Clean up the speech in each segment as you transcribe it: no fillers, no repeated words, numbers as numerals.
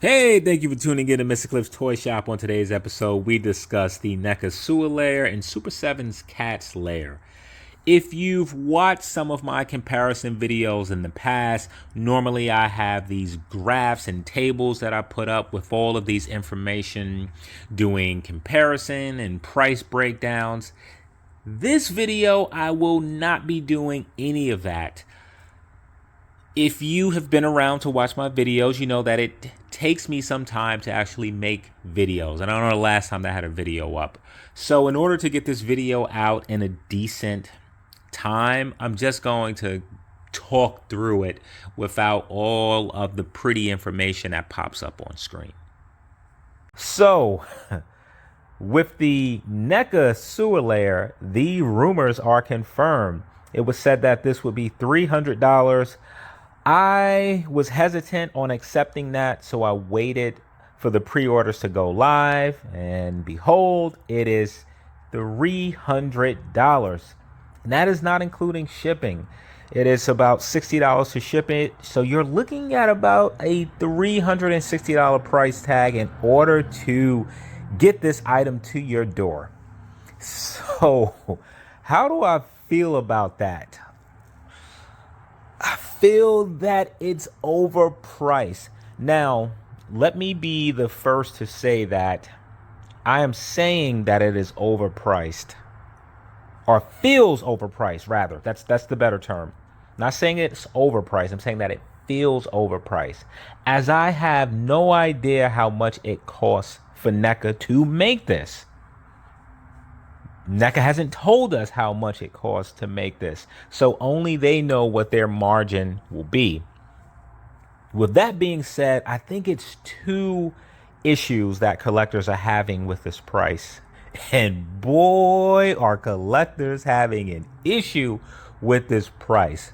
Hey, thank you for tuning in to Mr. Cliff's Toy Shop. On today's episode, we discuss the Neca Sewer Lair and Super 7's Cats Lair. If you've watched some of my comparison videos in the past, normally I have these graphs and tables that I put up with all of these information doing comparison and price breakdowns. This video, I will not be doing any of that. If you have been around to watch my videos, you know that it takes me some time to actually make videos. And I don't know the last time that I had a video up. So in order to get this video out in a decent time, I'm just going to talk through it without all of the pretty information that pops up on screen. So with the Neca Sewer Lair, the rumors are confirmed. It was said that this would be $300. I was hesitant on accepting that, so I waited for the pre-orders to go live, and behold, it is $300. And that is not including shipping. It is about $60 to ship it, so you're looking at about a $360 price tag in order to get this item to your door. So, how do I feel about that? I feel that it's overpriced. Now, let me be the first to say that I am saying that it is overpriced, or feels overpriced, rather. That's the better term. I'm not saying it's overpriced. I'm saying that it feels overpriced, as I have no idea how much it costs for Neca to make this. Neca hasn't told us how much it costs to make this, so only they know what their margin will be. With that being said, I think it's two issues that collectors are having with this price. And boy, are collectors having an issue with this price.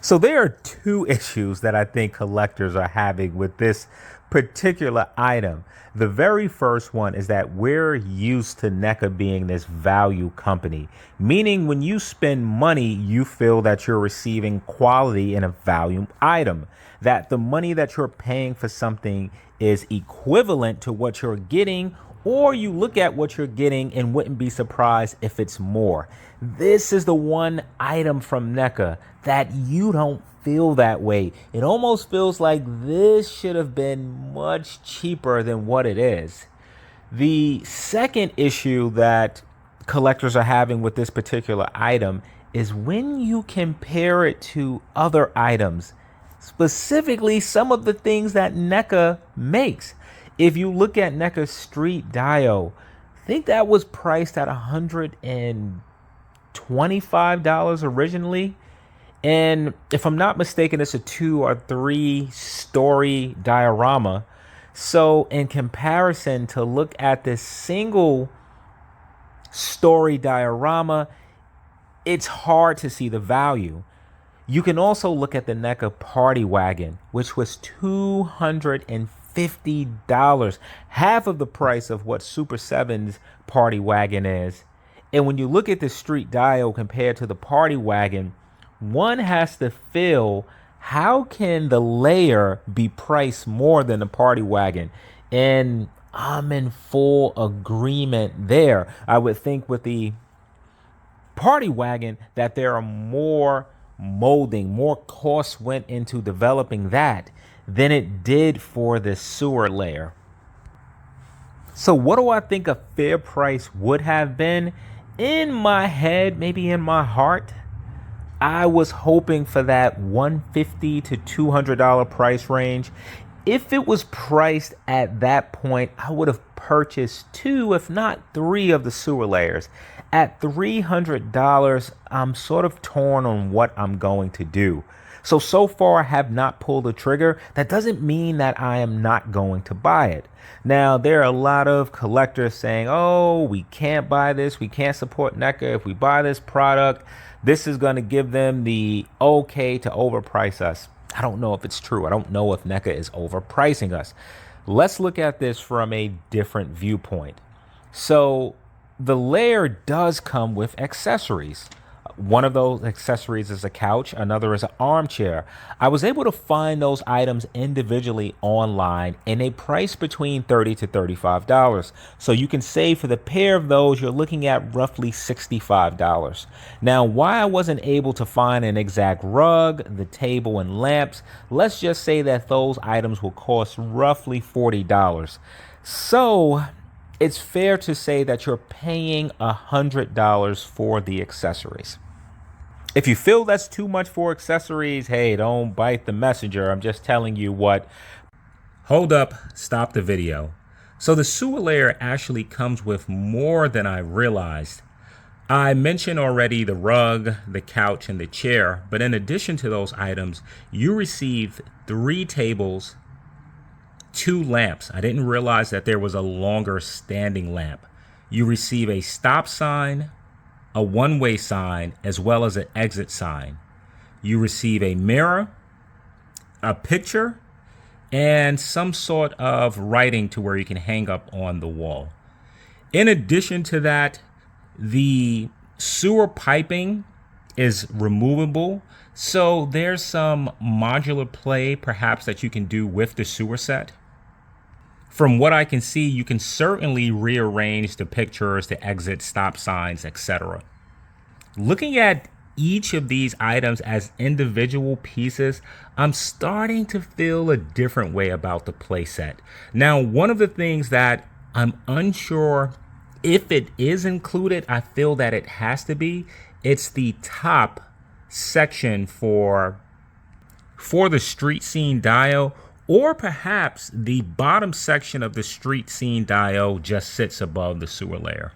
So there are two issues that I think collectors are having with this particular item. The very first one is that we're used to Neca being this value company, meaning when you spend money, you feel that you're receiving quality in a value item, that the money that you're paying for something is equivalent to what you're getting, or you look at what you're getting and wouldn't be surprised if it's more. This is the one item from Neca that you don't feel that way. It almost feels like this should have been much cheaper than what it is. The second issue that collectors are having with this particular item is when you compare it to other items, specifically some of the things that Neca makes. If you look at Neca's Street Dio, I think that was priced at $125 originally. And if I'm not mistaken, it's a 2 or 3 story diorama. So in comparison, to look at this single story diorama, it's hard to see the value. You can also look at the Neca Party Wagon, which was $250, half of the price of what Super 7's Party Wagon is. And when you look at the Street Dio compared to the Party Wagon, one has to feel, how can the layer be priced more than the Party Wagon? And I'm in full agreement there. I would think with the Party Wagon that there are more molding, more costs went into developing that than it did for the sewer layer. So what do I think a fair price would have been? In my head, maybe in my heart, I was hoping for that $150 to $200 price range. If it was priced at that point, I would have purchased 2, if not 3 of the sewer layers. At $300, I'm sort of torn on what I'm going to do. So far, I have not pulled the trigger. That doesn't mean that I am not going to buy it. Now, there are a lot of collectors saying, oh, we can't buy this. We can't support Neca. If we buy this product, this is going to give them the okay to overprice us. I don't know if it's true. I don't know if Neca is overpricing us. Let's look at this from a different viewpoint. So the lair does come with accessories. One of those accessories is a couch, another is an armchair. I was able to find those items individually online in a price between $30 to $35. So you can save for the pair of those, you're looking at roughly $65. Now, why I wasn't able to find an exact rug, the table, and lamps, let's just say that those items will cost roughly $40. So it's fair to say that you're paying $100 for the accessories. If you feel that's too much for accessories, hey, don't bite the messenger. I'm just telling you what. Hold up, stop the video. So the sewer layer actually comes with more than I realized. I mentioned already the rug, the couch, and the chair, but in addition to those items, you receive 3 tables, 2 lamps. I didn't realize that there was a longer standing lamp. You receive a stop sign, a one-way sign, as well as an exit sign. You receive a mirror, a picture, and some sort of writing to where you can hang up on the wall. In addition to that, the sewer piping is removable, so there's some modular play perhaps that you can do with the sewer set. From what I can see, you can certainly rearrange the pictures, the exit, stop signs, etc. Looking at each of these items as individual pieces, I'm starting to feel a different way about the playset. Now, one of the things that I'm unsure if it is included, I feel that it has to be, it's the top section for the street scene dial, or perhaps the bottom section of the street scene dial just sits above the sewer layer.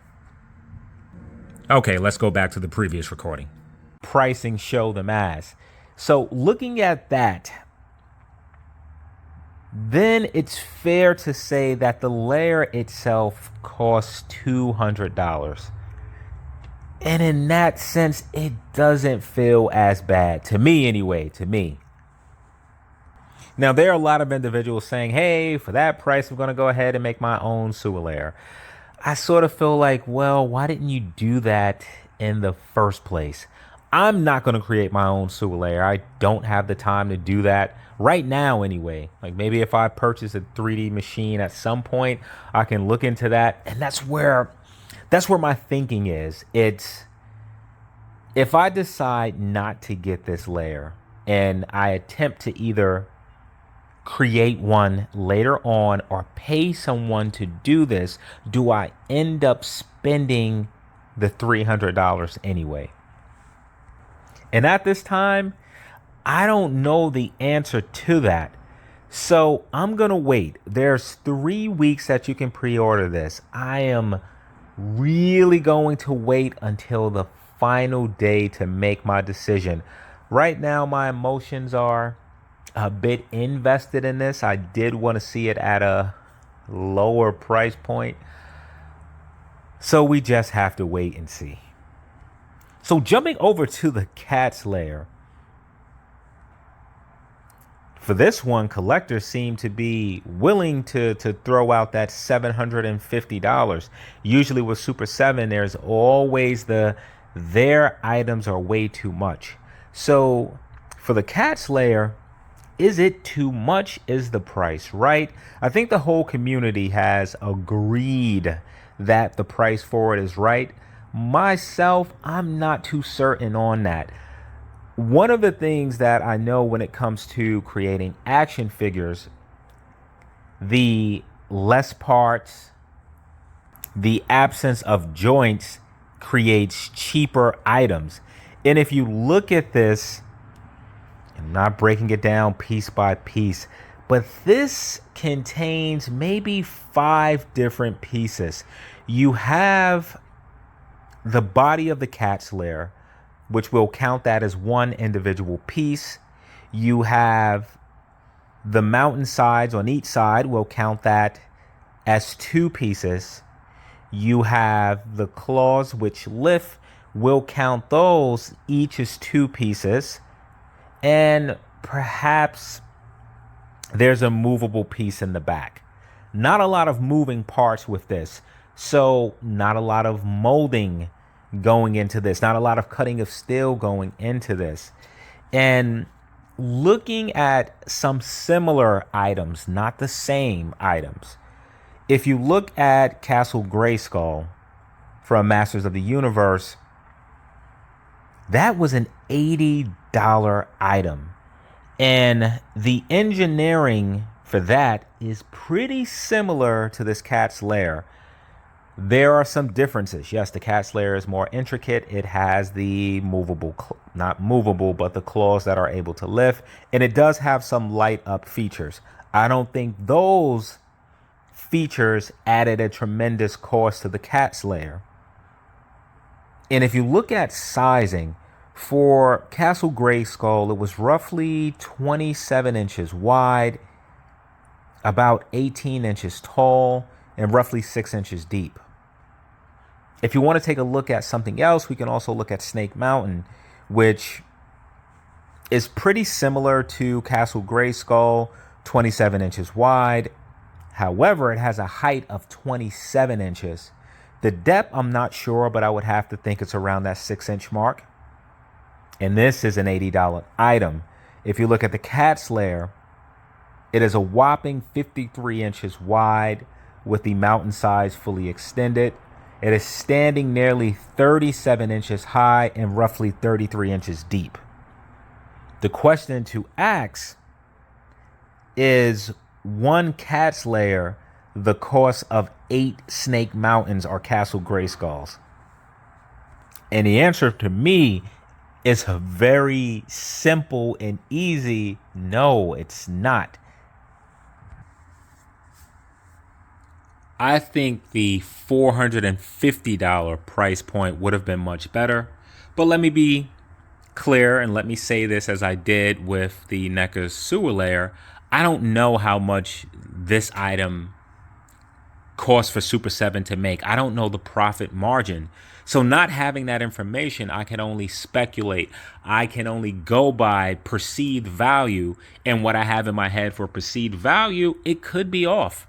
Okay, let's go back to the previous recording. Pricing show them as. So looking at that, then it's fair to say that the layer itself costs $200. And in that sense, it doesn't feel as bad, to me anyway, to me. Now, there are a lot of individuals saying, hey, for that price, I'm going to go ahead and make my own sewer layer. I sort of feel like, well, why didn't you do that in the first place? I'm not going to create my own sewer layer. I don't have the time to do that right now anyway. Like maybe if I purchase a 3D machine at some point, I can look into that. And that's where my thinking is. It's if I decide not to get this layer and I attempt to either create one later on or pay someone to do this, do I end up spending the $300 anyway? And at this time, I don't know the answer to that. So I'm going to wait. There's 3 weeks that you can pre-order this. I am really going to wait until the final day to make my decision. Right now, my emotions are a bit invested in this. I did want to see it at a lower price point. So we just have to wait and see. So jumping over to the Cats Lair. For this one, collectors seem to be willing to throw out that $750. Usually with Super 7, there's always their items are way too much. So for the Cats Lair, is it too much? Is the price right? I think the whole community has agreed that the price for it is right. Myself, I'm not too certain on that. One of the things that I know when it comes to creating action figures, the less parts, the absence of joints creates cheaper items. And if you look at this, I'm not breaking it down piece by piece, but this contains maybe 5 different pieces. You have the body of the Cats Lair, which will count that as one individual piece. You have the mountain sides on each side, will count that as 2 pieces. You have the claws which lift, will count those each as 2 pieces. And perhaps there's a movable piece in the back. Not a lot of moving parts with this. So not a lot of molding going into this, not a lot of cutting of steel going into this. And looking at some similar items, not the same items. If you look at Castle Grayskull from Masters of the Universe, that was an $80 item. And the engineering for that is pretty similar to this Cats Lair. There are some differences. Yes, the Cats Lair is more intricate. It has the movable, not movable, but the claws that are able to lift. And it does have some light up features. I don't think those features added a tremendous cost to the Cats Lair. And if you look at sizing, for Castle Grayskull, it was roughly 27 inches wide, about 18 inches tall, and roughly 6 inches deep. If you want to take a look at something else, we can also look at Snake Mountain, which is pretty similar to Castle Grayskull, 27 inches wide. However, it has a height of 27 inches. The depth, I'm not sure, but I would have to think it's around that 6-inch mark. And this is an $80 item. If you look at the Cats Lair, it is a whopping 53 inches wide with the mountain size fully extended. It is standing nearly 37 inches high and roughly 33 inches deep. The question to ask is, one Cats Lair the cost of 8 Snake Mountains or Castle Grayskulls? And the answer to me is a very simple and easy no, it's not. I think the $450 price point would have been much better. But let me be clear and let me say this as I did with the Neca Sewer Lair. I don't know how much this item costs for Super 7 to make. I don't know the profit margin. So not having that information, I can only speculate. I can only go by perceived value, and what I have in my head for perceived value, it could be off.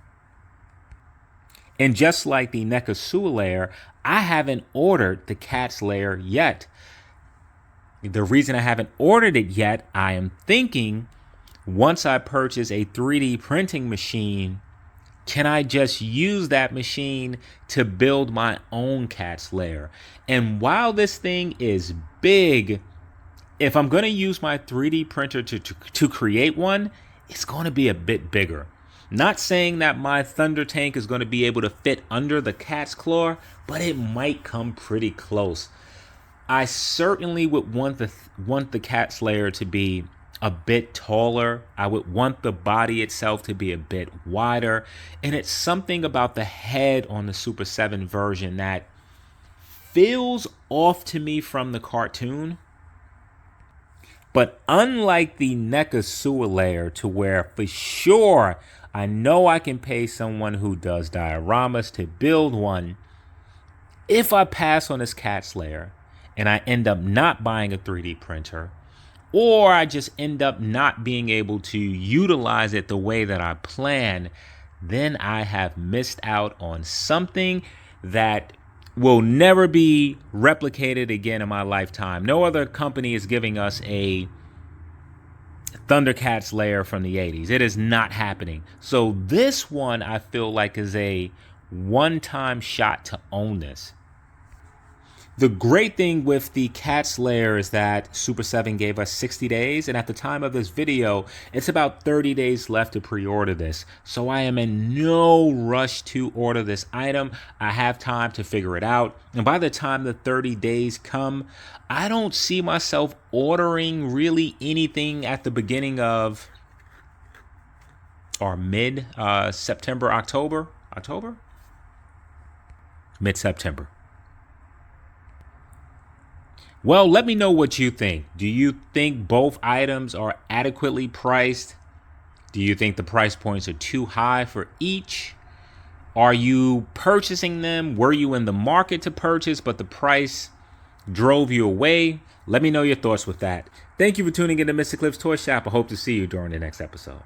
And just like the Neca Sewer Lair, I haven't ordered the Cats Lair yet. The reason I haven't ordered it yet, I am thinking once I purchase a 3D printing machine, can I just use that machine to build my own Cats Lair? And while this thing is big, if I'm going to use my 3D printer to create one, it's going to be a bit bigger. Not saying that my Thunder Tank is going to be able to fit under the cat's claw, but it might come pretty close. I certainly would want the Cats Lair to be a bit taller. I would want the body itself to be a bit wider. And it's something about the head on the Super 7 version that feels off to me from the cartoon. But unlike the Neca Sewer Lair, to where for sure I know I can pay someone who does dioramas to build one, if I pass on this Cats Lair and I end up not buying a 3D printer, or I just end up not being able to utilize it the way that I plan, then I have missed out on something that will never be replicated again in my lifetime. No other company is giving us a Thundercats Lair from the 80s. It is not happening. So this one I feel like is a one-time shot to own this. The great thing with the Cats Lair is that Super 7 gave us 60 days, and at the time of this video, it's about 30 days left to pre-order this. So I am in no rush to order this item. I have time to figure it out, and by the time the 30 days come, I don't see myself ordering really anything at the beginning of or mid-September, October? Mid-September. Well, let me know what you think. Do you think both items are adequately priced? Do you think the price points are too high for each? Are you purchasing them? Were you in the market to purchase, but the price drove you away? Let me know your thoughts with that. Thank you for tuning in to Mr. Cliff's Toy Shop. I hope to see you during the next episode.